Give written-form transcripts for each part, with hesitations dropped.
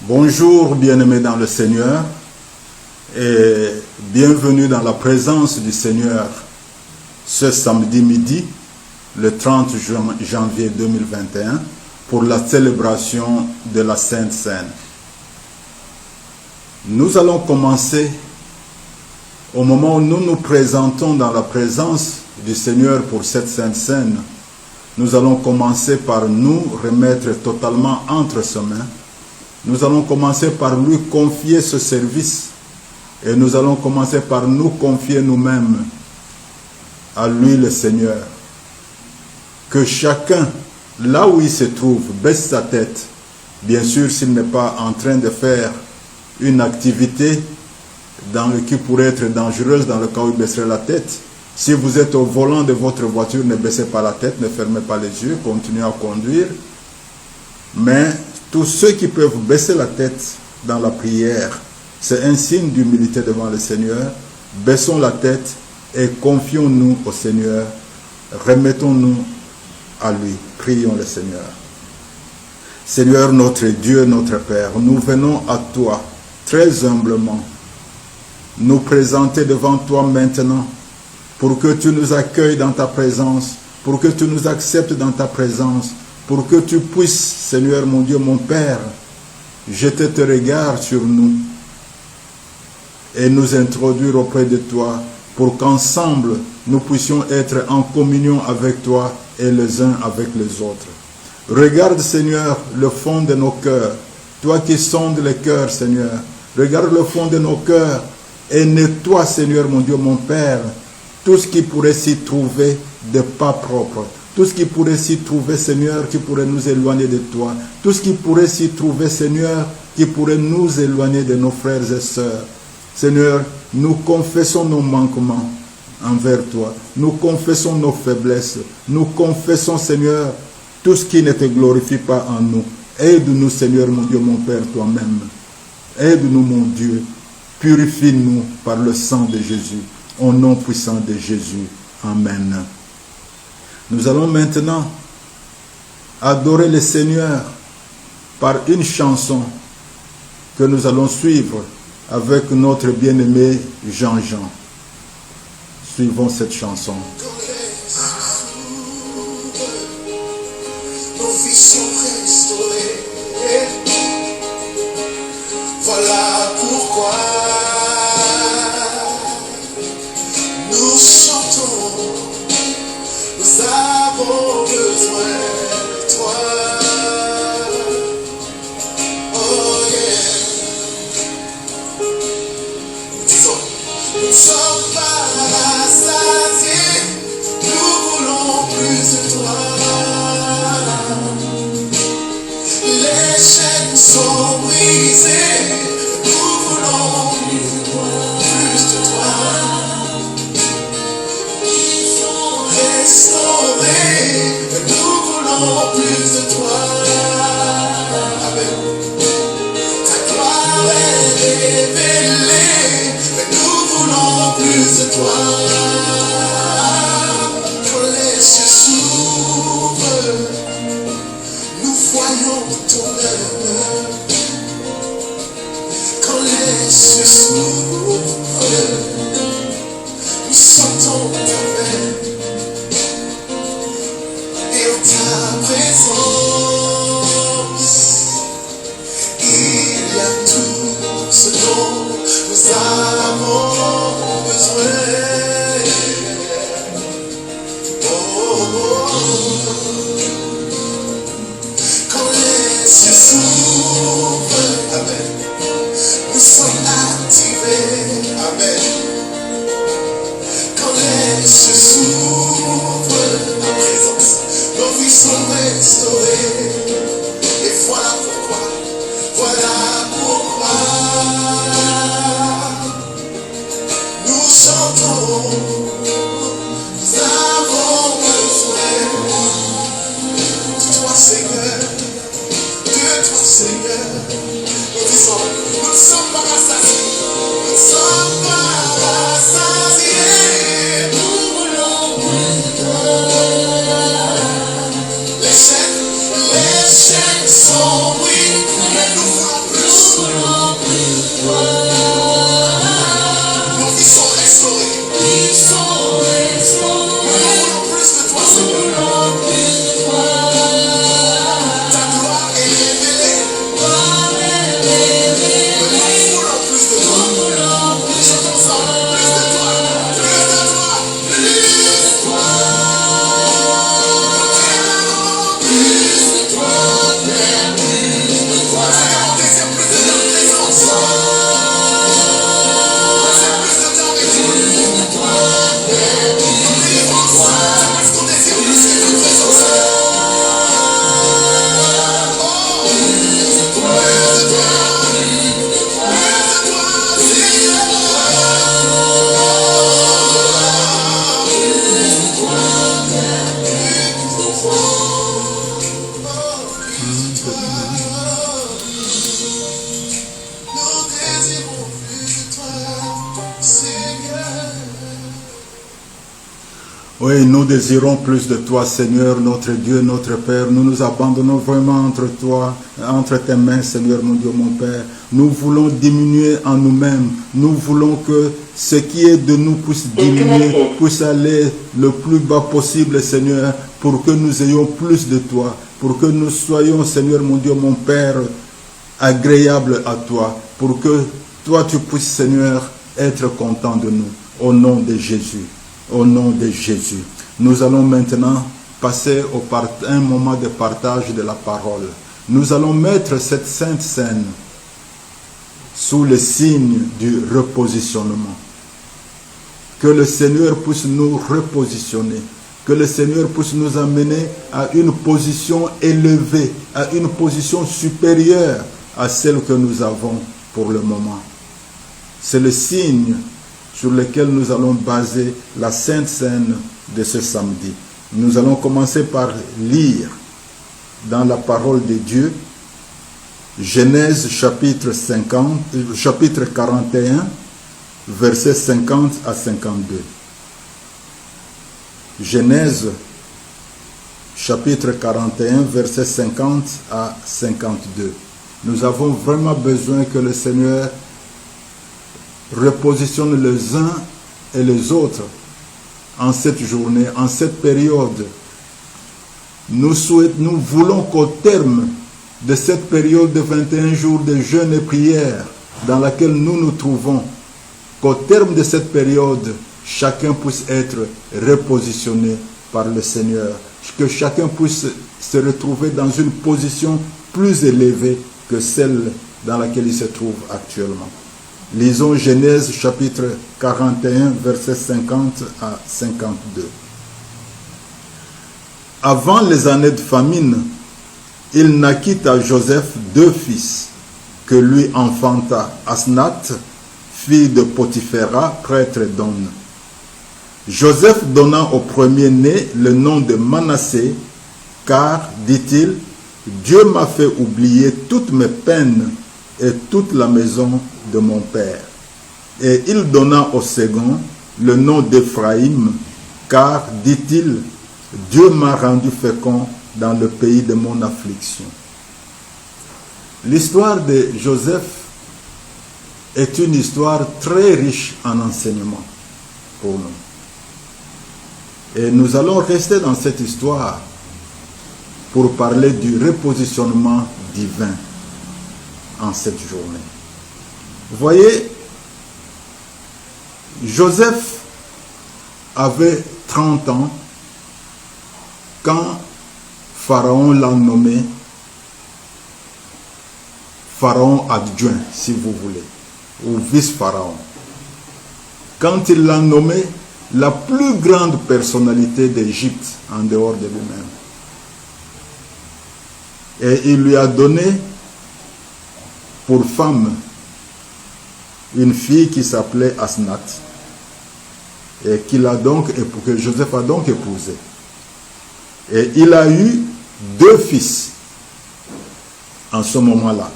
Bonjour bien-aimés dans le Seigneur et bienvenue dans la présence du Seigneur ce samedi midi, le 30 janvier 2021, pour la célébration de la Sainte Seine. Nous allons commencer au moment où nous nous présentons dans la présence du Seigneur pour cette Sainte Seine. Nous allons commencer par nous remettre totalement entre ses mains. Nous allons commencer par lui confier ce service et nous allons commencer par nous confier nous-mêmes à lui le Seigneur. Que chacun, là où il se trouve, baisse sa tête. Bien sûr, s'il n'est pas en train de faire une activité qui pourrait être dangereuse dans le cas où il baisserait la tête. Si vous êtes au volant de votre voiture, ne baissez pas la tête, ne fermez pas les yeux, continuez à conduire. Mais tous ceux qui peuvent baisser la tête dans la prière, c'est un signe d'humilité devant le Seigneur. Baissons la tête et confions-nous au Seigneur. Remettons-nous à lui. Prions le Seigneur. Seigneur notre Dieu, notre Père, nous venons à toi très humblement, nous présenter devant toi maintenant, pour que tu nous accueilles dans ta présence, pour que tu nous acceptes dans ta présence, pour que tu puisses, Seigneur mon Dieu, mon Père, jeter tes regards sur nous et nous introduire auprès de toi, pour qu'ensemble nous puissions être en communion avec toi et les uns avec les autres. Regarde, Seigneur, le fond de nos cœurs, toi qui sondes les cœurs, Seigneur. Regarde le fond de nos cœurs et nettoie, Seigneur mon Dieu, mon Père, tout ce qui pourrait s'y trouver de pas propre. Tout ce qui pourrait s'y trouver, Seigneur, qui pourrait nous éloigner de toi. Tout ce qui pourrait s'y trouver, Seigneur, qui pourrait nous éloigner de nos frères et sœurs. Seigneur, nous confessons nos manquements envers toi. Nous confessons nos faiblesses. Nous confessons, Seigneur, tout ce qui ne te glorifie pas en nous. Aide-nous, Seigneur, mon Dieu, mon Père, toi-même. Aide-nous, mon Dieu. Purifie-nous par le sang de Jésus. Au nom puissant de Jésus. Amen. Nous allons maintenant adorer le Seigneur par une chanson que nous allons suivre avec notre bien-aimé Jean-Jean. Suivons cette chanson. Voilà pourquoi nous chantons, nous avons besoin de toi. Oh yeah. Disons, nous ne sommes pas rassasiés, nous voulons plus de toi. Les chaînes sont brisées, nous voulons plus de toi. Ils sont restaurés, nous voulons plus de toi. Amen. Ta gloire est révélée, nous voulons plus de toi. Quand les cieux s'ouvrent, nous voyons ton œuvre. Quand les cieux s'ouvrent, nous sentons ta main. Et en ta présence, il y a tout ce dont nous avons besoin. Quand les cieux s'ouvrent, amen, nous sommes activés, amen. Quand les cieux s'ouvrent, en présence, nos vies sont restaurées. Et voilà pourquoi nous chantons, nous avons besoin de toi, Seigneur, de toi, Seigneur. Nous disons, nous ne sommes pas rassasiés, nous ne sommes pas rassasiés, nous voulons plus de toi. Les chaînes sont brisées, nous voulons plus Nos vies sont restaurées. Nous voulons plus de toi, Seigneur. Ta gloire est révélée. Nous voulons plus de toi. Chantons ensemble. Plus de toi. Plus de toi. Plus de toi. Seigneur, on désire plus de ta présence. On désire plus de temps avec toi. Nos délivrances, c'est parce qu'on désire plus que ta présence. Oh, plus de toi. Nous désirons plus de toi, Seigneur. Oui, nous désirons plus de toi, Seigneur, notre Dieu, notre Père. Nous nous abandonnons vraiment entre toi, entre tes mains, Seigneur, mon Dieu, mon Père. Nous voulons diminuer en nous-mêmes. Nous voulons que ce qui est de nous puisse diminuer, puisse aller le plus bas possible, Seigneur, pour que nous ayons plus de toi, pour que nous soyons, Seigneur, mon Dieu, mon Père, agréables à toi, pour que toi, tu puisses, Seigneur, être content de nous. Au nom de Jésus. Au nom de Jésus. Nous allons maintenant passer un moment de partage de la parole. Nous allons mettre cette sainte scène sous le signe du repositionnement. Que le Seigneur puisse nous repositionner. Que le Seigneur puisse nous amener à une position élevée, à une position supérieure à celle que nous avons pour le moment. C'est le signe sur lequel nous allons baser la Sainte Seine de ce samedi. Nous allons commencer par lire dans la parole de Dieu Genèse chapitre 41, versets 50 à 52. Genèse chapitre 41, versets 50 à 52. Nous avons vraiment besoin que le Seigneur repositionne les uns et les autres en cette journée, en cette période. Nous voulons qu'au terme de cette période de 21 jours de jeûne et prière dans laquelle nous nous trouvons, qu'au terme de cette période, chacun puisse être repositionné par le Seigneur, que chacun puisse se retrouver dans une position plus élevée que celle dans laquelle il se trouve actuellement. Lisons Genèse chapitre 41, versets 50 à 52. Avant les années de famine, il naquit à Joseph 2 fils, que lui enfanta Asnath, fille de Potiphéra, prêtre d'On. Joseph donna au premier-né le nom de Manassé, car, dit-il, Dieu m'a fait oublier toutes mes peines et toute la maison de mon père. Et il donna au second le nom d'Éphraïm, car, dit-il, Dieu m'a rendu fécond dans le pays de mon affliction. L'histoire de Joseph est une histoire très riche en enseignements pour nous. Et nous allons rester dans cette histoire pour parler du repositionnement divin en cette journée. Vous voyez, Joseph avait 30 ans quand Pharaon l'a nommé Pharaon adjoint, si vous voulez, ou vice-pharaon. Quand il l'a nommé la plus grande personnalité d'Égypte en dehors de lui-même. Et il lui a donné pour femme une fille qui s'appelait Asnath et que Joseph a donc épousée. Et il a eu 2 fils en ce moment-là.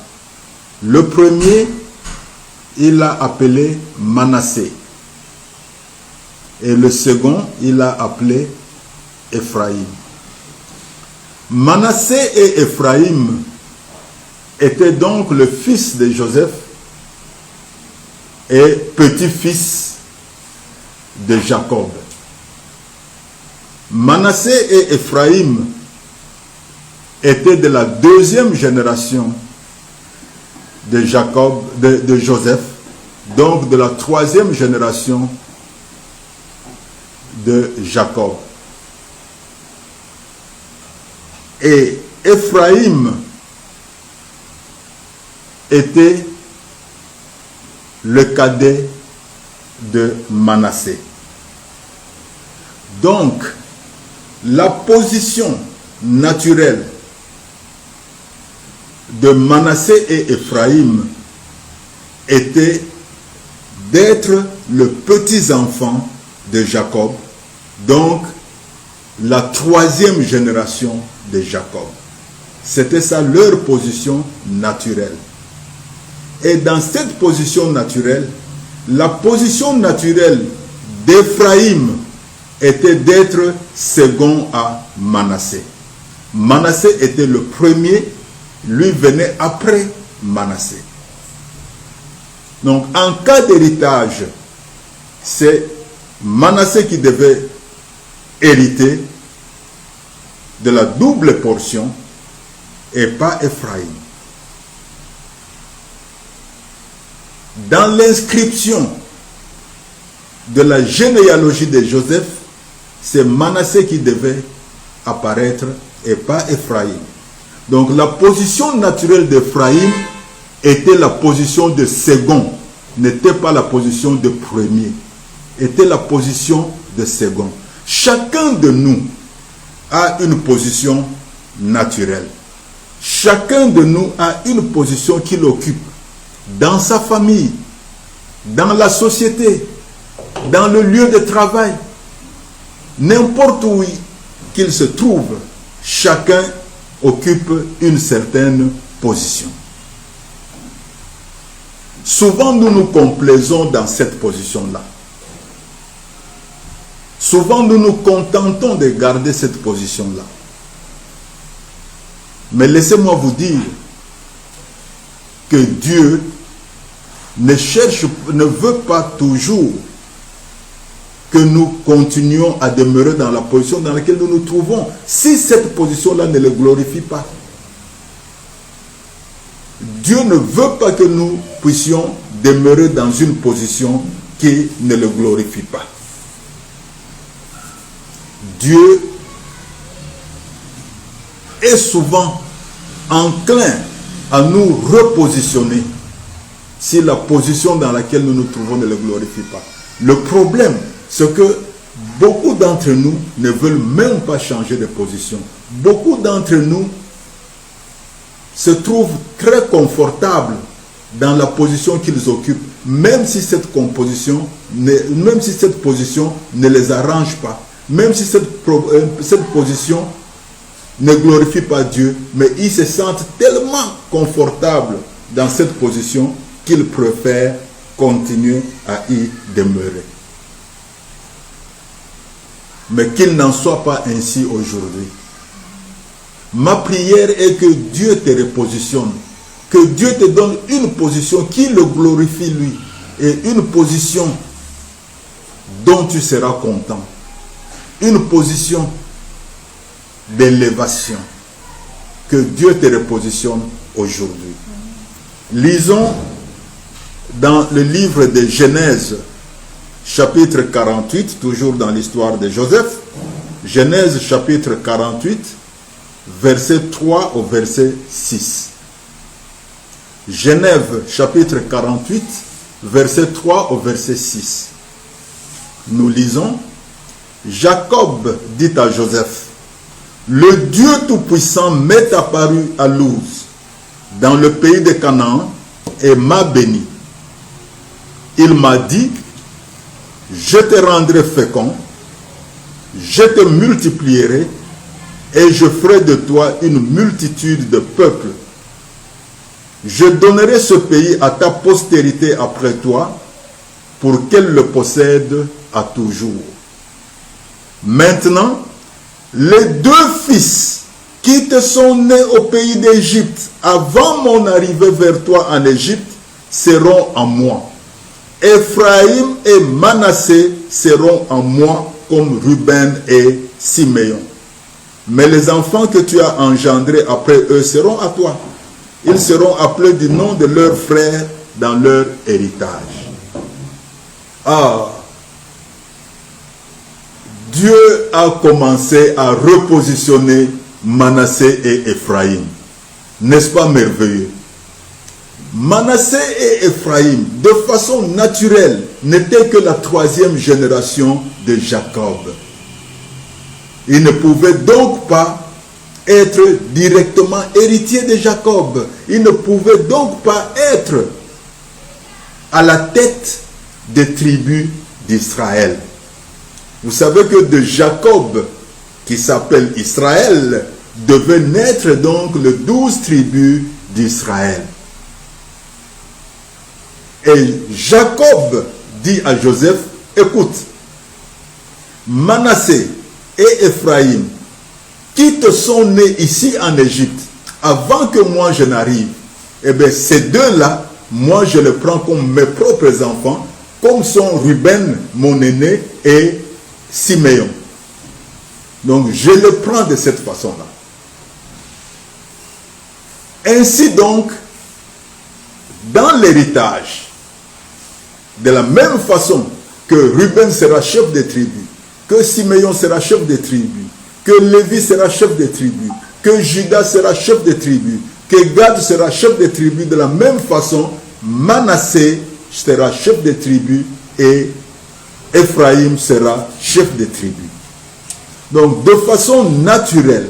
Le premier, il l'a appelé Manassé. Et le second, il l'a appelé Éphraïm. Manassé et Éphraïm était donc le fils de Joseph et petit-fils de Jacob. Manassé et Ephraïm étaient de la deuxième génération de Jacob, de Joseph, donc de la troisième génération de Jacob. Et Ephraïm était le cadet de Manassé. Donc, la position naturelle de Manassé et Ephraïm était d'être le petit-enfant de Jacob, donc la troisième génération de Jacob. C'était ça leur position naturelle. Et dans cette position naturelle, la position naturelle d'Ephraïm était d'être second à Manassé. Manassé était le premier, lui venait après Manassé. Donc en cas d'héritage, c'est Manassé qui devait hériter de la double portion et pas Ephraïm. Dans l'inscription de la généalogie de Joseph, c'est Manassé qui devait apparaître et pas Ephraïm. Donc la position naturelle d'Ephraïm était la position de second, n'était pas la position de premier, était la position de second. Chacun de nous a une position naturelle. Chacun de nous a une position qu'il occupe dans sa famille, dans la société, dans le lieu de travail. N'importe où qu'il se trouve, chacun occupe une certaine position. Souvent, nous nous complaisons dans cette position-là. Souvent, nous nous contentons de garder cette position-là. Mais laissez-moi vous dire que Dieu ne veut pas toujours que nous continuions à demeurer dans la position dans laquelle nous nous trouvons, si cette position-là ne le glorifie pas. Dieu ne veut pas que nous puissions demeurer dans une position qui ne le glorifie pas. Dieu est souvent enclin à nous repositionner si la position dans laquelle nous nous trouvons ne le glorifie pas. Le problème, c'est que beaucoup d'entre nous ne veulent même pas changer de position. Beaucoup d'entre nous se trouvent très confortables dans la position qu'ils occupent, même si cette position ne les arrange pas, même si cette position ne glorifie pas Dieu, mais ils se sentent tellement confortables dans cette position qu'ils préfèrent continuer à y demeurer. Mais qu'il n'en soit pas ainsi aujourd'hui. Ma prière est que Dieu te repositionne, que Dieu te donne une position qui le glorifie lui, et une position dont tu seras content, une position d'élévation, que Dieu te repositionne aujourd'hui. Lisons dans le livre de Genèse, chapitre 48, toujours dans l'histoire de Joseph, Genèse chapitre 48, verset 3 au verset 6. Genèse chapitre 48, verset 3 au verset 6. Nous lisons: Jacob dit à Joseph: le Dieu Tout-Puissant m'est apparu à Luz, dans le pays de Canaan, et m'a béni. Il m'a dit: je te rendrai fécond, je te multiplierai, et je ferai de toi une multitude de peuples. Je donnerai ce pays à ta postérité après toi, pour qu'elle le possède à toujours. Maintenant, les deux fils qui te sont nés au pays d'Égypte avant mon arrivée vers toi en Égypte seront en moi. Ephraïm et Manassé seront en moi comme Ruben et Siméon. Mais les enfants que tu as engendrés après eux seront à toi. Ils seront appelés du nom de leurs frères dans leur héritage. Ah, Dieu a commencé à repositionner Manassé et Ephraïm. N'est-ce pas merveilleux? Manassé et Ephraïm, de façon naturelle, n'étaient que la troisième génération de Jacob. Ils ne pouvaient donc pas être directement héritiers de Jacob. Ils ne pouvaient donc pas être à la tête des tribus d'Israël. Vous savez que de Jacob, qui s'appelle Israël, devait naître donc les 12 tribus d'Israël. Et Jacob dit à Joseph, écoute, Manassé et Ephraïm, qui te sont nés ici en Égypte, avant que moi je n'arrive, eh bien ces deux-là, moi je les prends comme mes propres enfants, comme sont Ruben, mon aîné, et Siméon. Donc je les prends de cette façon-là. Ainsi donc, dans l'héritage, de la même façon que Ruben sera chef des tribus, que Siméon sera chef des tribus, que Lévi sera chef des tribus, que Judas sera chef des tribus, que Gad sera chef des tribus, de la même façon, Manassé sera chef des tribus et Ephraïm sera chef des tribus. Donc, de façon naturelle,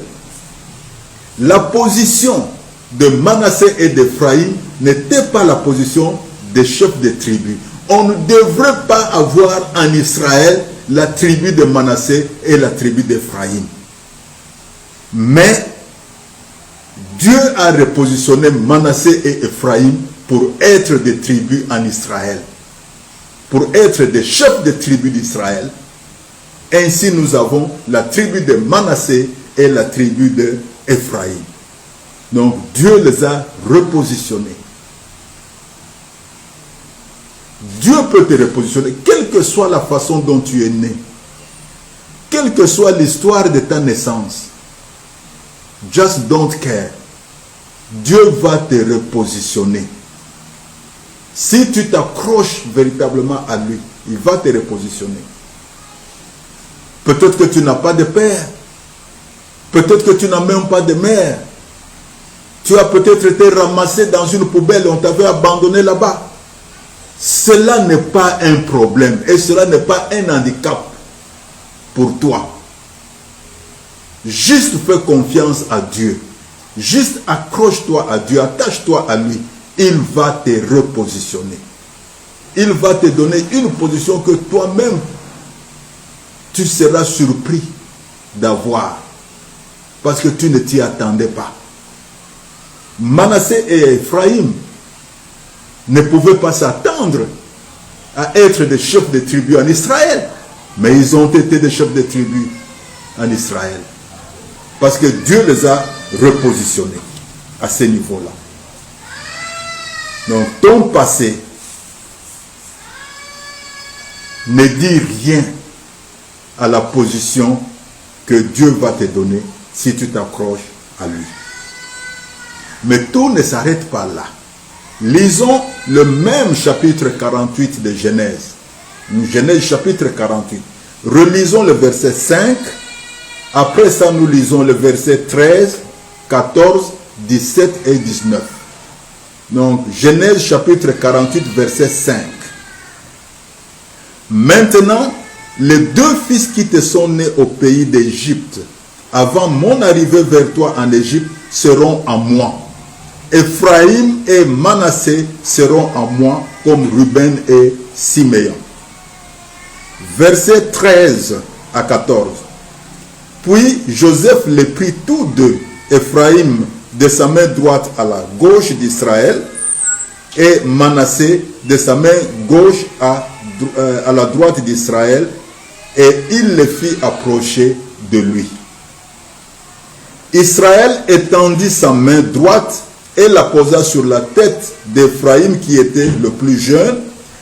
la position de Manassé et d'Ephraïm n'était pas la position des chefs des tribus. On ne devrait pas avoir en Israël la tribu de Manassé et la tribu d'Ephraïm. Mais Dieu a repositionné Manassé et Ephraïm pour être des tribus en Israël, pour être des chefs des tribus d'Israël. Ainsi nous avons la tribu de Manassé et la tribu d'Ephraïm. Donc Dieu les a repositionnés. Dieu peut te repositionner, quelle que soit la façon dont tu es né, quelle que soit l'histoire de ta naissance. Just don't care. Dieu va te repositionner. Si tu t'accroches véritablement à lui, il va te repositionner. Peut-être que tu n'as pas de père. Peut-être que tu n'as même pas de mère. Tu as peut-être été ramassé dans une poubelle et on t'avait abandonné là-bas. Cela n'est pas un problème et cela n'est pas un handicap pour toi. Juste fais confiance à Dieu. Juste accroche-toi à Dieu, attache-toi à lui. Il va te repositionner. Il va te donner une position que toi-même, tu seras surpris d'avoir. Parce que tu ne t'y attendais pas. Manassé et Ephraïm ne pouvaient pas s'attendre à être des chefs de tribus en Israël. Mais ils ont été des chefs de tribus en Israël. Parce que Dieu les a repositionnés à ce niveau-là. Donc ton passé ne dit rien à la position que Dieu va te donner si tu t'accroches à lui. Mais tout ne s'arrête pas là. Lisons le même chapitre 48 de Genèse. Genèse chapitre 48. Relisons le verset 5. Après ça, nous lisons le verset 13, 14, 17 et 19. Donc, Genèse chapitre 48, verset 5. Maintenant, les deux fils qui te sont nés au pays d'Égypte, avant mon arrivée vers toi en Égypte, seront en moi. Ephraïm et Manassé seront en moi, comme Ruben et Siméon. Verset 13 à 14. Puis Joseph les prit tous deux, Ephraïm de sa main droite à la gauche d'Israël, et Manassé de sa main gauche à la droite d'Israël, et il les fit approcher de lui. Israël étendit sa main droite et la posa sur la tête d'Éphraïm qui était le plus jeune,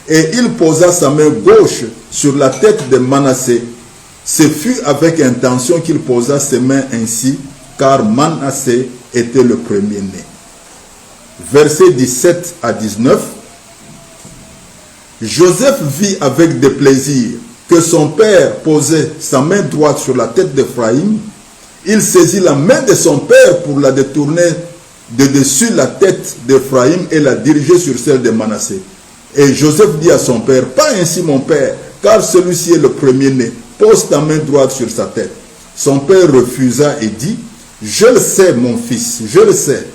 et il posa sa main gauche sur la tête de Manassé. Ce fut avec intention qu'il posa ses mains ainsi, car Manassé était le premier-né. Versets 17 à 19. Joseph vit avec déplaisir que son père posait sa main droite sur la tête d'Éphraïm. Il saisit la main de son père pour la détourner de dessus la tête d'Éphraïm et la diriger sur celle de Manassé. Et Joseph dit à son père, pas ainsi mon père, car celui-ci est le premier-né, pose ta main droite sur sa tête. Son père refusa et dit, je le sais mon fils, je le sais.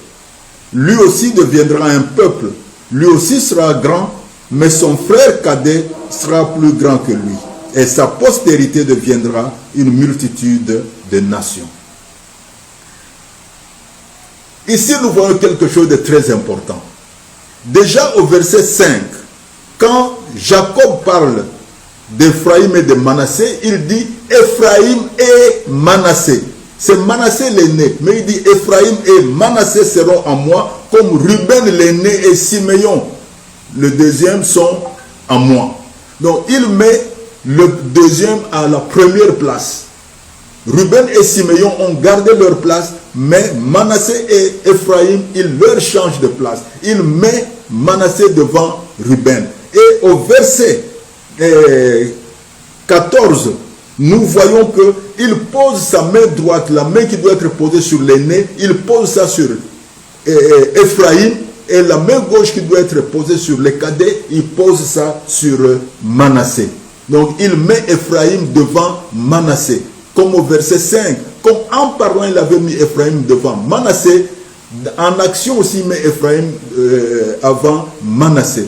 Lui aussi deviendra un peuple, lui aussi sera grand, mais son frère cadet sera plus grand que lui. Et sa postérité deviendra une multitude de nations. Ici, nous voyons quelque chose de très important. Déjà au verset 5, quand Jacob parle d'Éphraïm et de Manassé, il dit Éphraïm et Manassé. C'est Manassé l'aîné, mais il dit Éphraïm et Manassé seront en moi, comme Ruben l'aîné et Siméon, le deuxième, sont en moi. Donc il met le deuxième à la première place. Ruben et Siméon ont gardé leur place, mais Manassé et Éphraïm, il leur change de place. Il met Manassé devant Ruben. Et au verset 14, nous voyons qu'il pose sa main droite, la main qui doit être posée sur l'aîné, il pose ça sur Éphraïm, et la main gauche qui doit être posée sur les cadets, il pose ça sur Manassé. Donc il met Éphraïm devant Manassé. Comme au verset 5, comme en parlant il avait mis Éphraïm devant Manassé, en action aussi il met Éphraïm avant Manassé.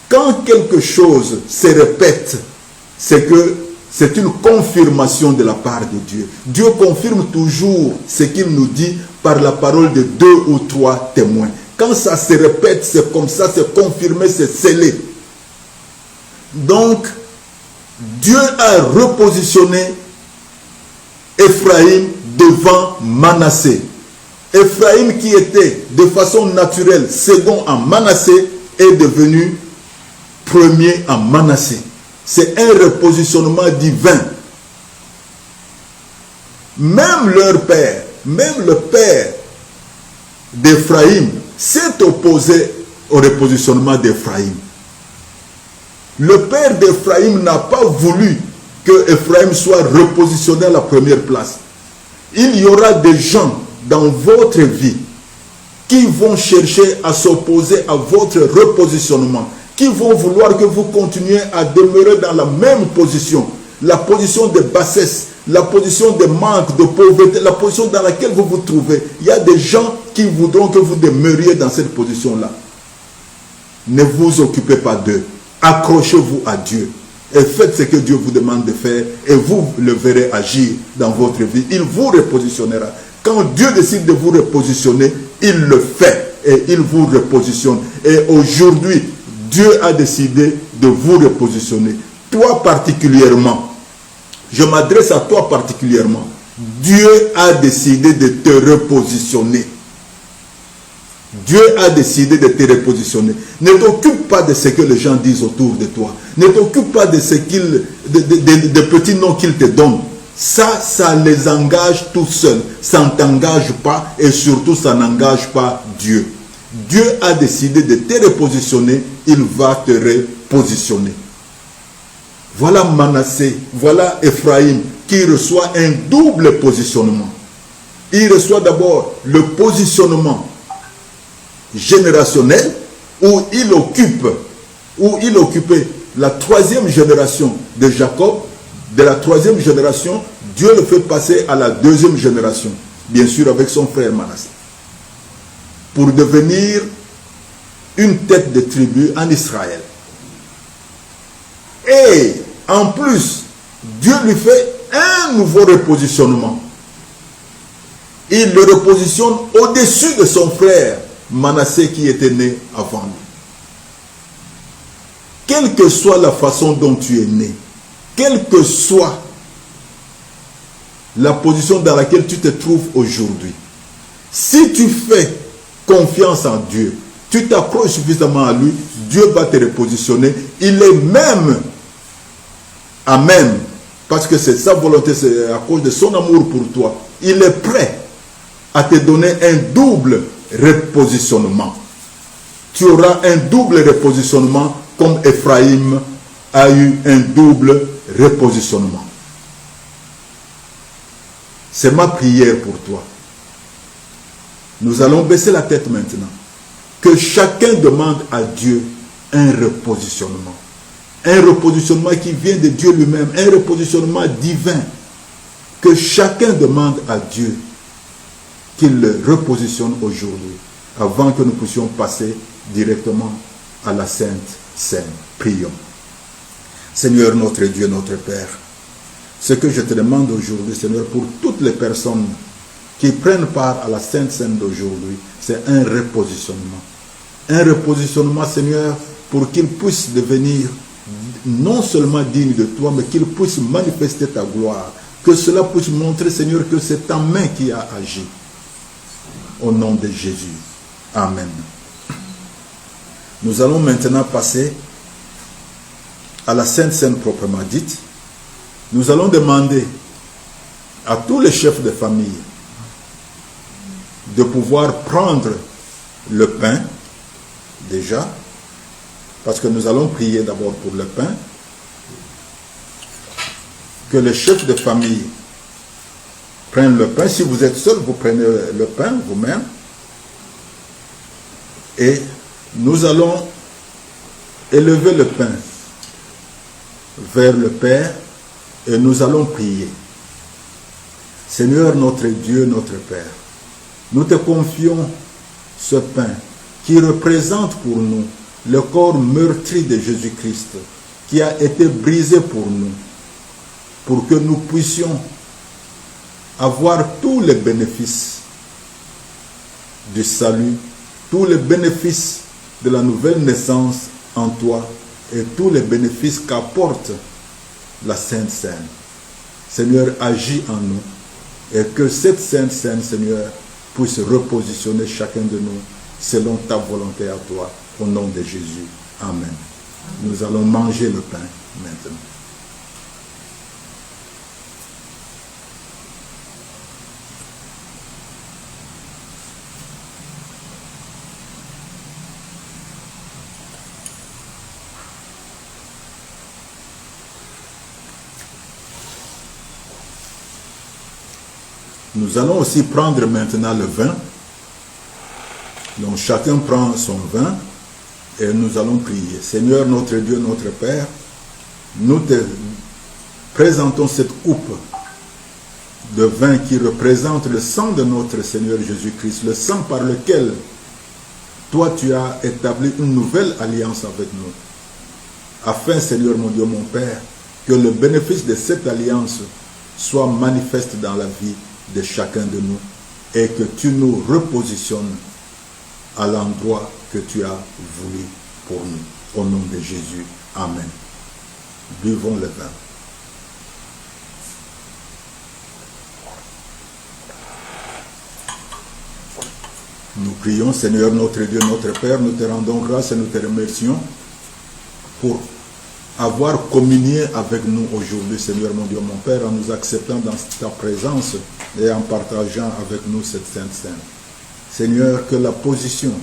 Quand quelque chose se répète, c'est que c'est une confirmation de la part de Dieu. Dieu confirme toujours ce qu'il nous dit par la parole de 2 ou 3 témoins. Quand ça se répète, c'est comme ça, c'est confirmé, c'est scellé. Donc, Dieu a repositionné Éphraïm devant Manassé. Éphraïm qui était de façon naturelle second en Manassé est devenu premier en Manassé. C'est un repositionnement divin. Même leur père, même le père d'Éphraïm s'est opposé au repositionnement d'Éphraïm. Le père d'Éphraïm n'a pas voulu que Éphraïm soit repositionné à la première place. Il y aura des gens dans votre vie qui vont chercher à s'opposer à votre repositionnement, qui vont vouloir que vous continuiez à demeurer dans la même position, la position de bassesse, la position de manque, de pauvreté, la position dans laquelle vous vous trouvez. Il y a des gens qui voudront que vous demeuriez dans cette position-là. Ne vous occupez pas d'eux. Accrochez-vous à Dieu. Et faites ce que Dieu vous demande de faire et vous le verrez agir dans votre vie. Il vous repositionnera. Quand Dieu décide de vous repositionner, il le fait et il vous repositionne. Et aujourd'hui, Dieu a décidé de vous repositionner. Toi particulièrement, je m'adresse à toi particulièrement. Dieu a décidé de te repositionner. Dieu a décidé de te repositionner. Ne t'occupe pas de ce que les gens disent autour de toi. Ne t'occupe pas de ce des petits noms qu'ils te donnent. Ça les engage tout seuls. Ça ne t'engage pas et surtout ça n'engage pas Dieu. Dieu a décidé de te repositionner. Il va te repositionner. Voilà Manassé, voilà Éphraïm qui reçoit un double positionnement. Il reçoit d'abord le positionnement générationnel où il occupait la 3e génération de Jacob. De la 3e génération, Dieu le fait passer à la 2e génération, bien sûr avec son frère Manassé, pour devenir une tête de tribu en Israël. Et en plus, Dieu lui fait un nouveau repositionnement. Il le repositionne au-dessus de son frère Manassé qui était né avant lui. Quelle que soit la façon dont tu es né, quelle que soit la position dans laquelle tu te trouves aujourd'hui, Si tu fais confiance en Dieu, tu t'accroches suffisamment à lui, Dieu va te repositionner. Il est même, amen, parce que c'est sa volonté, c'est à cause de son amour pour toi. Il est prêt à te donner un double repositionnement. Tu auras un double repositionnement comme Ephraïm a eu un double repositionnement. C'est ma prière pour toi. Nous allons baisser la tête maintenant. Que chacun demande à Dieu un repositionnement. Un repositionnement qui vient de Dieu lui-même. Un repositionnement divin. Que chacun demande à Dieu qu'il le repositionne aujourd'hui. Avant que nous puissions passer directement à la Sainte Seine. Prions. Seigneur notre Dieu, notre Père. Ce que je te demande aujourd'hui, Seigneur, pour toutes les personnes qui prennent part à la Sainte Seine d'aujourd'hui, c'est un repositionnement. Un repositionnement, Seigneur, pour qu'ils puissent devenir non seulement dignes de toi, mais qu'ils puissent manifester ta gloire. Que cela puisse montrer, Seigneur, que c'est ta main qui a agi. Au nom de Jésus. Amen. Nous allons maintenant passer à la Sainte Seine proprement dite. Nous allons demander à tous les chefs de famille de pouvoir prendre le pain, déjà, parce que nous allons prier d'abord pour le pain, que les chefs de famille prennent le pain. Si vous êtes seul, vous prenez le pain vous-même, et nous allons élever le pain vers le Père, et nous allons prier. Seigneur notre Dieu, notre Père, nous te confions ce pain qui représente pour nous le corps meurtri de Jésus-Christ qui a été brisé pour nous, pour que nous puissions avoir tous les bénéfices du salut, tous les bénéfices de la nouvelle naissance en toi et tous les bénéfices qu'apporte la Sainte Seine. Seigneur, agis en nous et que cette Sainte Seine, Seigneur, puisse repositionner chacun de nous selon ta volonté à toi, au nom de Jésus. Amen. Nous allons manger le pain maintenant. Nous allons aussi prendre maintenant le vin. Donc chacun prend son vin et nous allons prier. Seigneur notre Dieu, notre Père, nous te présentons cette coupe de vin qui représente le sang de notre Seigneur Jésus-Christ, le sang par lequel toi tu as établi une nouvelle alliance avec nous. Afin, Seigneur mon Dieu, mon Père, que le bénéfice de cette alliance soit manifeste dans la vie de chacun de nous et que tu nous repositionnes à l'endroit que tu as voulu pour nous. Au nom de Jésus. Amen. Buvons le vin. Nous prions, Seigneur notre Dieu, notre Père, nous te rendons grâce et nous te remercions pour avoir communié avec nous aujourd'hui, Seigneur mon Dieu, mon Père, en nous acceptant dans ta présence et en partageant avec nous cette Sainte Seine. Seigneur, que la position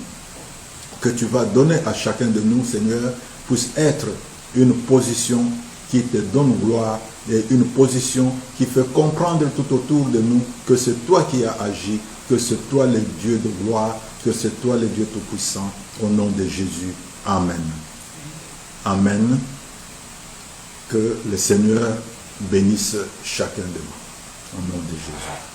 que tu vas donner à chacun de nous, Seigneur, puisse être une position qui te donne gloire et une position qui fait comprendre tout autour de nous que c'est toi qui as agi, que c'est toi le Dieu de gloire, que c'est toi le Dieu Tout-Puissant, au nom de Jésus. Amen. Amen. Que le Seigneur bénisse chacun de nous. Au nom de Jésus.